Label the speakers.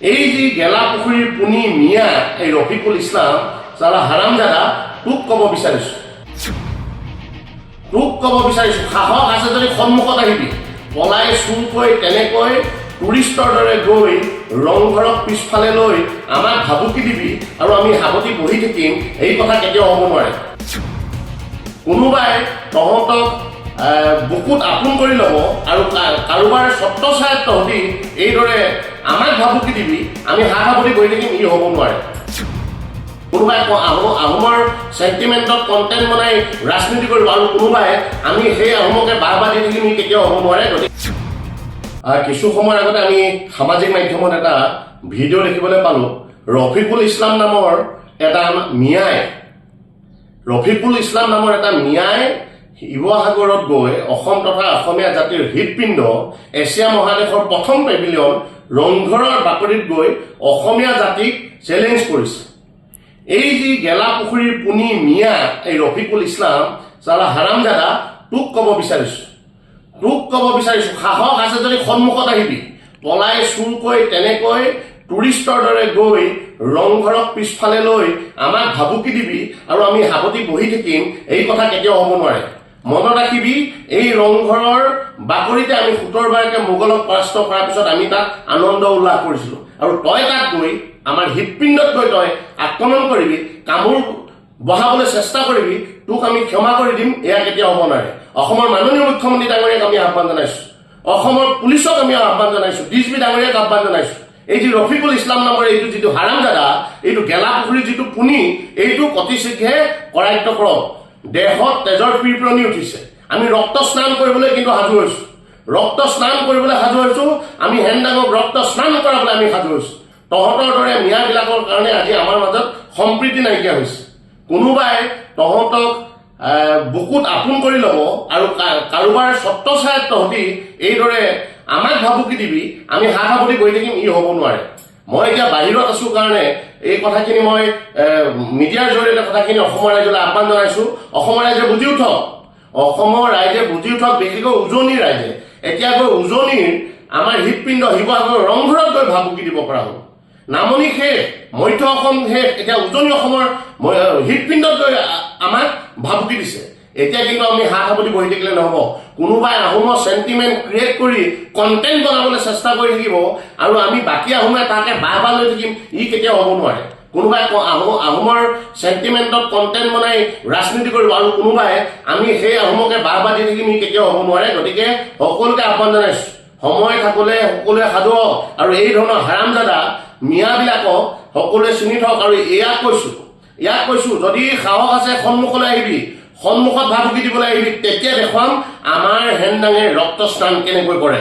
Speaker 1: এই যে গেলা পুখুৰীৰ পুনি মিয়া এই ৰফিকুল ইছলাম চালা হাৰামজাদা তোক ক'ব বিচাৰিছোঁ সাহস আছে যদি সন্মুখত আহিবি পলাই চুৰকৈ তেনেকৈ টুৰিষ্টৰ দৰে গৈ ৰংঘৰক পিছফালে লৈ আমাক ভাবুকি দিবি আৰু আমি সাৱতি বহি থাকিম এই কথা কেতিয়াও হ'ব নোৱাৰে কোনোবাই তহঁতক বুকুত আপোন কৰি ল'ব আৰু কাৰোবাৰ ছত্ৰছায়াত তহঁতি এইদৰে আমাক ভাবুকি দিবি আমি সাৱতি বহি থাকিম ই হ'ব নোৱাৰে কোনোবাই আহোমৰ চেণ্টিমেণ্টত কণ্টেণ্ট বনাই ৰাজনীতি কৰিব আৰু কোনোবাই আমি সেই আহোমকে বাহ দি থাকিম ই কেতিয়াও হ'ব নোৱাৰে কিছু সময়ৰ আগতে আমি সামাজিক মাধ্যমত এটা ভিডিঅ' দেখিবলৈ পালোঁ ৰফিকুল ইছলাম নামৰ এটা মিয়াই শিৱসাগৰত গৈ অসম তথা অসমীয়া জাতিৰ হৃদপিণ্ড এছিয়া মহাদেশৰ প্ৰথম পেভিলিয়ন ৰংঘৰৰ বাকৰিত গৈ অসমীয়া জাতিক চেলেঞ্জ কৰিছে এই যে গেলা পুখুৰীৰ পুনি মিয়া এই ৰফিকুল ইছলাম চালা হাৰামজাদা তোক ক'ব বিচাৰিছোঁ সাহস আছে যদি সন্মুখত আহিবি পলাই চুৰকৈ তেনেকৈ টুৰিষ্টৰ দৰে গৈ ৰংঘৰক পিছফালে লৈ আমাক ভাবুকি দিবি আৰু আমি সাৱতি বহি থাকিম এই কথা কেতিয়াও হ'ব নোৱাৰে মনত ৰাখিবি এই ৰংঘৰৰ বাকৰিতে আমি ৭০ বাৰকৈ মোগলক পৰাস্ত কৰাৰ পিছত আমি তাত আনন্দ উল্লাস কৰিছিলোঁ আৰু তই তাত গৈ আমাৰ হৃদপিণ্ডত গৈ তই আক্ৰমণ কৰিবি কামোৰ বহাবলৈ চেষ্টা কৰিবি তোক আমি ক্ষমা কৰি দিম এয়া কেতিয়াও হ'ব নোৱাৰে অসমৰ মাননীয় মুখ্যমন্ত্ৰী ডাঙৰীয়াক আমি আহ্বান জনাইছোঁ অসমৰ পুলিচক আমি আহ্বান জনাইছোঁ ডিজিপি ডাঙৰীয়াক আহ্বান জনাইছোঁ এই যে ৰফিকুল ইছলাম নামৰ এইটো যিটো হাৰামজাদা এইটো গেলা পুখুৰীৰ যিটো পুনি এইটো অতি শীঘ্ৰে কৰায়ত্ব কৰক দেহত তেজৰ পিৰপিৰণি উঠিছে আমি ৰক্ত স্নান কৰিবলৈ কিন্তু সাজু হৈছোঁ আমি হেনদাঙক ৰক্ত স্নান কৰাবলৈ আমি সাজু হৈছোঁ তহঁতৰ দৰে মিয়াবিলাকৰ কাৰণে আজি আমাৰ মাজত সম্প্ৰীতি নাইকিয়া হৈছে কোনোবাই তহঁতক বুকুত আপোন কৰি ল'ব আৰু কাৰোবাৰ ছত্ৰছায়াত তহঁতি এইদৰে আমাক ভাবুকি দিবি আমি সাৱতি বহি থাকিম ই হ'ব নোৱাৰে মই এতিয়া বাহিৰত আছোঁ কাৰণে এই কথাখিনি মই মিডিয়াৰ জৰিয়তে কথাখিনি অসমৰ ৰাইজলৈ আহ্বান জনাইছোঁ অসমৰ ৰাইজে বুজি উঠক বিশেষকৈ উজনিৰ ৰাইজে এতিয়া গৈ উজনিৰ আমাৰ হৃদপিণ্ড শিৱসাগৰ ৰংঘৰত গৈ ভাবুকি দিব পৰা হ'ল নামনি শেষ মধ্য অসম শেষ এতিয়া উজনি অসমৰ হৃদপিণ্ডত গৈ আমাক ভাবুকি দিছে এতিয়া কিন্তু আমি সাৱতি বহি থাকিলে নহ'ব কোনোবাই আহোমৰ চেণ্টিমেণ্ট ক্ৰিয়েট কৰি কণ্টেণ্ট বনাবলৈ চেষ্টা কৰি থাকিব আৰু আমি বাকী আহোমে তাকে বাহ লৈ থাকিম ই কেতিয়াও হ'ব নোৱাৰে কোনোবাই আহোমৰ চেণ্টিমেণ্টত কণ্টেণ্ট বনাই ৰাজনীতি কৰিব আৰু কোনোবাই আমি সেই আহোমকে বাহ দি থাকিম ই কেতিয়াও হ'ব নোৱাৰে গতিকে সকলোকে আহ্বান জনাইছোঁ সময় থাকোঁতে সকলোৱে সাজু হওক আৰু এই ধৰণৰ হাৰামজাদা মিয়াবিলাকক সকলোৱে চিনি থওক আৰু ইয়াক কৈছোঁ যদি সাহস আছে সন্মুখলৈ আহিবি সন্মুখত ভাবুকি দিবলৈ আহিবি তেতিয়া দেখুৱাম আমাৰ হেনদাঙে ৰক্ত স্নান কেনেকৈ কৰে